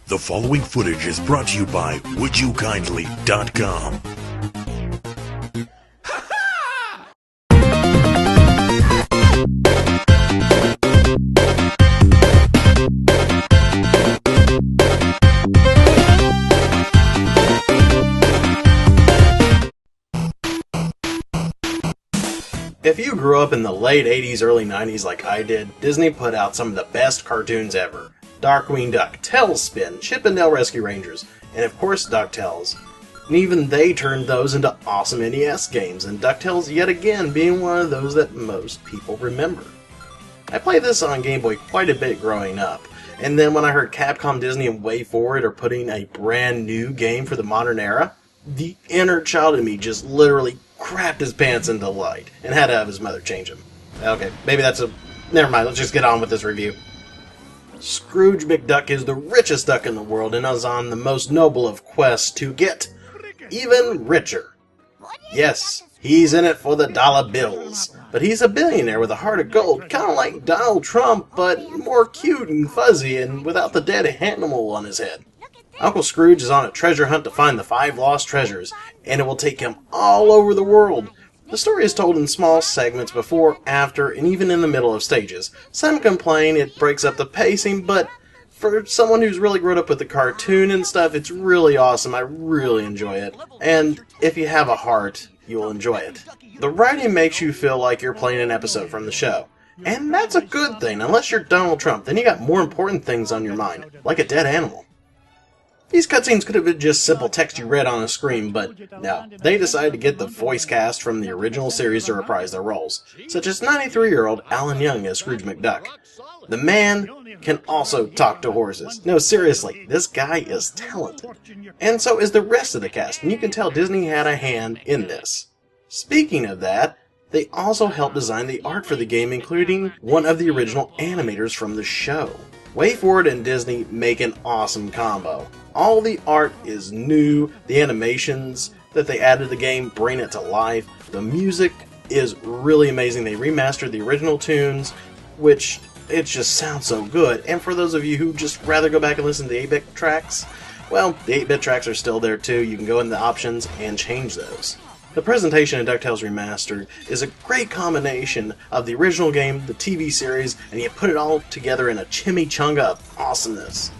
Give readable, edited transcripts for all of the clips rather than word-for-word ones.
The following footage is brought to you by WouldyouKindly.com. If you grew up in the late 80s, early 90s like I did, Disney put out some of the best cartoons ever. Darkwing Duck, Tailspin, Chip and Dale Rescue Rangers, and of course DuckTales. And even they turned those into awesome NES games, and DuckTales yet again being one of those that most people remember. I played this on Game Boy quite a bit growing up, and then when I heard Capcom, Disney, and WayForward are putting a brand new game for the modern era, the inner child in me just literally crapped his pants in delight, and had to have his mother change him. Okay, maybe that's a... never mind, let's just get on with this review. Scrooge McDuck is the richest duck in the world and is on the most noble of quests to get even richer. Yes, he's in it for the dollar bills, but he's a billionaire with a heart of gold, kind of like Donald Trump, but more cute and fuzzy and without the dead animal on his head. Uncle Scrooge is on a treasure hunt to find the 5 lost treasures, and it will take him all over the world. The story is told in small segments before, after, and even in the middle of stages. Some complain it breaks up the pacing, but for someone who's really grown up with the cartoon and stuff, it's really awesome. I really enjoy it. And if you have a heart, you'll enjoy it. The writing makes you feel like you're playing an episode from the show. And that's a good thing, unless you're Donald Trump. Then you got more important things on your mind, like a dead animal. These cutscenes could have been just simple text you read on a screen, but no, they decided to get the voice cast from the original series to reprise their roles, such as 93-year-old Alan Young as Scrooge McDuck. The man can also talk to horses. No, seriously, this guy is talented. And so is the rest of the cast, and you can tell Disney had a hand in this. Speaking of that, they also helped design the art for the game, including one of the original animators from the show. WayForward and Disney make an awesome combo. All the art is new, the animations that they added to the game bring it to life, the music is really amazing. They remastered the original tunes, which it just sounds so good. And for those of you who just rather go back and listen to the 8-bit tracks, well, the 8-bit tracks are still there too. You can go in the options and change those. The presentation in Ducktales Remastered is a great combination of the original game, the TV series, and you put it all together in a chimichanga of awesomeness.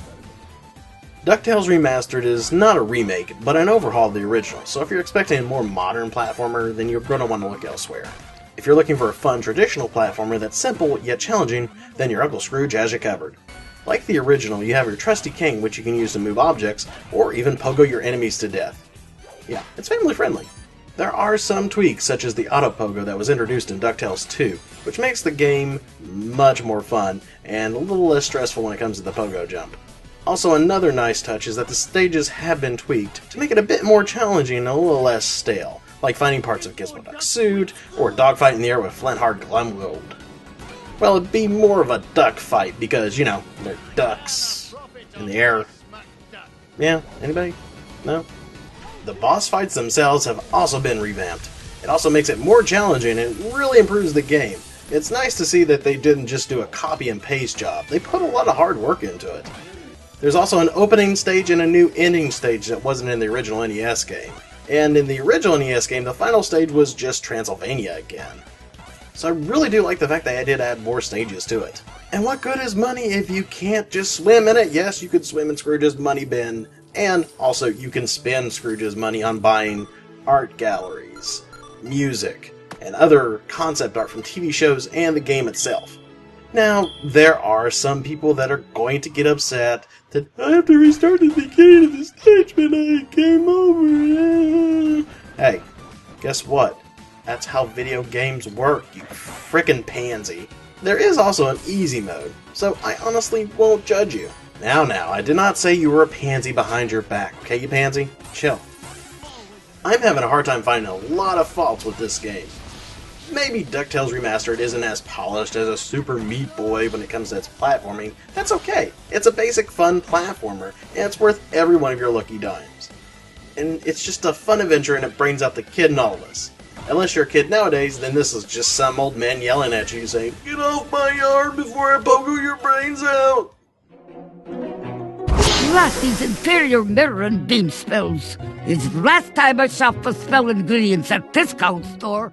Ducktales Remastered is not a remake, but an overhaul of the original, so if you're expecting a more modern platformer, then you're going to want to look elsewhere. If you're looking for a fun traditional platformer that's simple yet challenging, then your Uncle Scrooge has you covered. Like the original, you have your trusty king, which you can use to move objects, or even pogo your enemies to death. Yeah, it's family friendly. There are some tweaks, such as the auto pogo that was introduced in DuckTales 2, which makes the game much more fun, and a little less stressful when it comes to the pogo jump. Also, another nice touch is that the stages have been tweaked to make it a bit more challenging and a little less stale, like finding parts of Gizmo Duck's suit, or a dogfight in the air with Flint-Hard Glumgold. Well, it'd be more of a duck fight because, you know, they're ducks in the air. Yeah, anybody? No? The boss fights themselves have also been revamped. It also makes it more challenging and really improves the game. It's nice to see that they didn't just do a copy and paste job. They put a lot of hard work into it. There's also an opening stage and a new ending stage that wasn't in the original NES game. And in the original NES game, the final stage was just Transylvania again. So I really do like the fact that I did add more stages to it. And what good is money if you can't just swim in it? Yes, you could swim in Scrooge's money bin. And also, you can spend Scrooge's money on buying art galleries, music, and other concept art from TV shows and the game itself. Now, there are some people that are going to get upset that I have to restart the beginning of the stage when I came over. Hey, guess what? That's how video games work, you frickin' pansy. There is also an easy mode, so I honestly won't judge you. Now, I did not say you were a pansy behind your back, okay, you pansy? Chill. I'm having a hard time finding a lot of faults with this game. Maybe DuckTales Remastered isn't as polished as a Super Meat Boy when it comes to its platforming. That's okay. It's a basic fun platformer, and it's worth every one of your lucky dimes. And it's just a fun adventure and it brings out the kid in all of us. Unless you're a kid nowadays, then this is just some old man yelling at you saying, "Get off my yard before I pogo your brains out!" Blast these inferior mirror and beam spells. It's the last time I shop for spell ingredients at discount store.